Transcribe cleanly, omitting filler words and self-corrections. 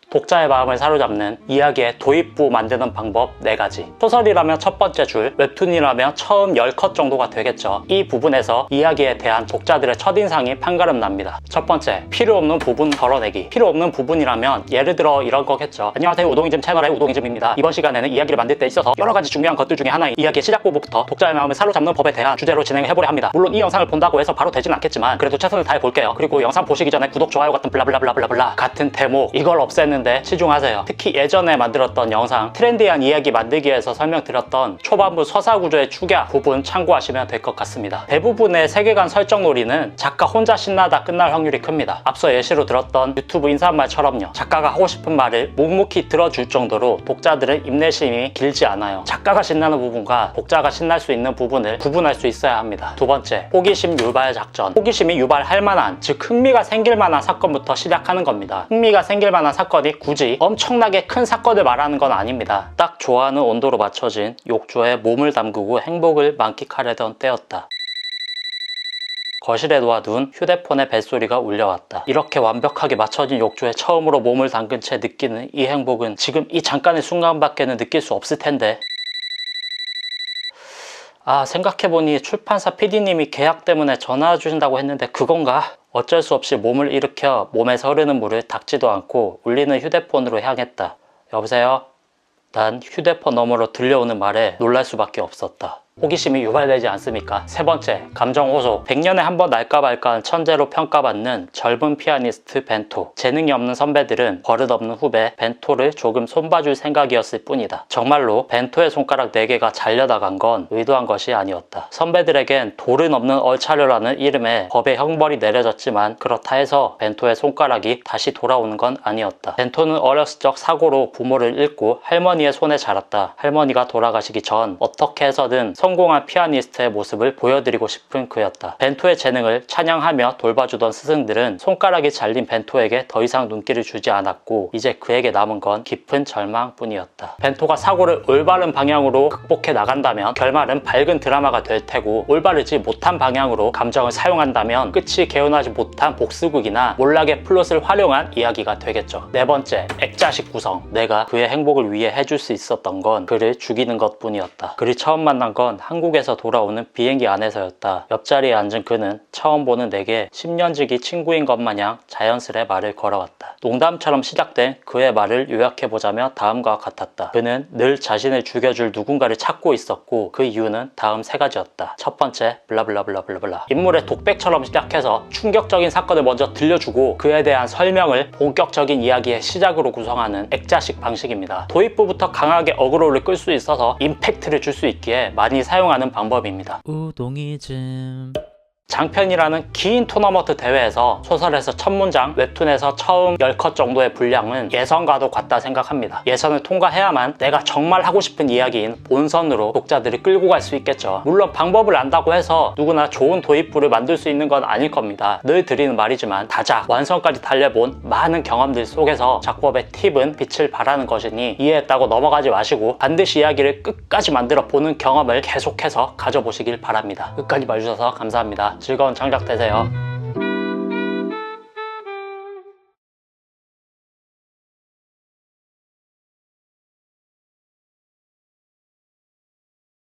독자의 마음을 사로잡는 이야기의 도입부 만드는 방법 4가지. 소설이라면 첫 번째 줄, 웹툰이라면 처음 10컷 정도가 되겠죠. 이 부분에서 이야기에 대한 독자들의 첫인상이 판가름 납니다. 첫 번째, 필요 없는 부분 덜어내기. 필요 없는 부분이라면 예를 들어 이런 거겠죠. 안녕하세요, 우동이즘 채널의 우동이즘입니다. 이번 시간에는 이야기를 만들 때 있어서 여러 가지 중요한 것들 중에 하나인 이야기의 시작 부분부터 독자의 마음을 사로잡는 법에 대한 주제로 진행을 해보려 합니다. 물론 이 영상을 본다고 해서 바로 되진 않겠지만 그래도 최선을 다해 볼게요. 그리고 영상 보시기 전에 구독, 좋아요 같은 블라블라블라블라 같은 대목, 이걸 없애는데 치중하세요. 특히 예전에 만들었던 영상 트렌디한 이야기 만들기에서 설명드렸던 초반부 서사구조의 축약 부분 참고하시면 될 것 같습니다. 대부분의 세계관 설정 놀이는 작가 혼자 신나다 끝날 확률이 큽니다. 앞서 예시로 들었던 유튜브 인사말처럼요. 작가가 하고 싶은 말을 묵묵히 들어줄 정도로 독자들은 인내심이 길지 않아요. 작가가 신나는 부분과 독자가 신날 수 있는 부분을 구분할 수 있어야 합니다. 두 번째, 호기심 유발 작전. 호기심이 유발할 만한, 즉 흥미가 생길 만한 사건부터 시작하는 겁니다. 흥미가 생길 만한 사건이 굳이 엄청나게 큰 사건을 말하는 건 아닙니다. 딱 좋아하는 온도로 맞춰진 욕조에 몸을 담그고 행복을 만끽하려던 때였다. 거실에 놓아둔 휴대폰의 벨소리가 울려왔다. 이렇게 완벽하게 맞춰진 욕조에 처음으로 몸을 담근 채 느끼는 이 행복은 지금 이 잠깐의 순간밖에는 느낄 수 없을 텐데. 아, 생각해보니 출판사 PD님이 계약 때문에 전화 주신다고 했는데 그건가? 어쩔 수 없이 몸을 일으켜 몸에서 흐르는 물을 닦지도 않고 울리는 휴대폰으로 향했다. 여보세요? 난 휴대폰 너머로 들려오는 말에 놀랄 수밖에 없었다. 호기심이 유발되지 않습니까? 세 번째, 감정 호소. 100년에 한 번 날까 말까한 천재로 평가받는 젊은 피아니스트 벤토. 재능이 없는 선배들은 버릇없는 후배 벤토를 조금 손봐줄 생각이었을 뿐이다. 정말로 벤토의 손가락 4개가 잘려나간 건 의도한 것이 아니었다. 선배들에겐 돌은 없는 얼차려라는 이름의 법의 형벌이 내려졌지만 그렇다 해서 벤토의 손가락이 다시 돌아오는 건 아니었다. 벤토는 어렸을 적 사고로 부모를 잃고 할머니의 손에 자랐다. 할머니가 돌아가시기 전 어떻게 해서든 성공한 피아니스트의 모습을 보여드리고 싶은 그였다. 벤토의 재능을 찬양하며 돌봐주던 스승들은 손가락이 잘린 벤토에게 더 이상 눈길을 주지 않았고 이제 그에게 남은 건 깊은 절망뿐이었다. 벤토가 사고를 올바른 방향으로 극복해 나간다면 결말은 밝은 드라마가 될 테고, 올바르지 못한 방향으로 감정을 사용한다면 끝이 개운하지 못한 복수극이나 몰락의 플롯을 활용한 이야기가 되겠죠. 네 번째, 액자식 구성. 내가 그의 행복을 위해 해줄 수 있었던 건 그를 죽이는 것뿐이었다. 그를 처음 만난 건 한국에서 돌아오는 비행기 안에서였다. 옆자리에 앉은 그는 처음 보는 내게 10년지기 친구인 것 마냥 자연스레 말을 걸어왔다. 농담처럼 시작된 그의 말을 요약해보자면 다음과 같았다. 그는 늘 자신을 죽여줄 누군가를 찾고 있었고 그 이유는 다음 3가지였다. 첫 번째, 블라블라블라블라. 인물의 독백처럼 시작해서 충격적인 사건을 먼저 들려주고 그에 대한 설명을 본격적인 이야기의 시작으로 구성하는 액자식 방식입니다. 도입부부터 강하게 어그로를 끌 수 있어서 임팩트를 줄 수 있기에 많이 사용하는 방법입니다. 우동이즘. 장편이라는 긴 토너먼트 대회에서 소설에서 첫 문장, 웹툰에서 처음 10컷 정도의 분량은 예선과도 같다 생각합니다. 예선을 통과해야만 내가 정말 하고 싶은 이야기인 본선으로 독자들을 끌고 갈 수 있겠죠. 물론 방법을 안다고 해서 누구나 좋은 도입부를 만들 수 있는 건 아닐 겁니다. 늘 드리는 말이지만 다작, 완성까지 달려본 많은 경험들 속에서 작법의 팁은 빛을 발하는 것이니 이해했다고 넘어가지 마시고 반드시 이야기를 끝까지 만들어 보는 경험을 계속해서 가져보시길 바랍니다. 끝까지 봐주셔서 감사합니다. 즐거운 창작 되세요.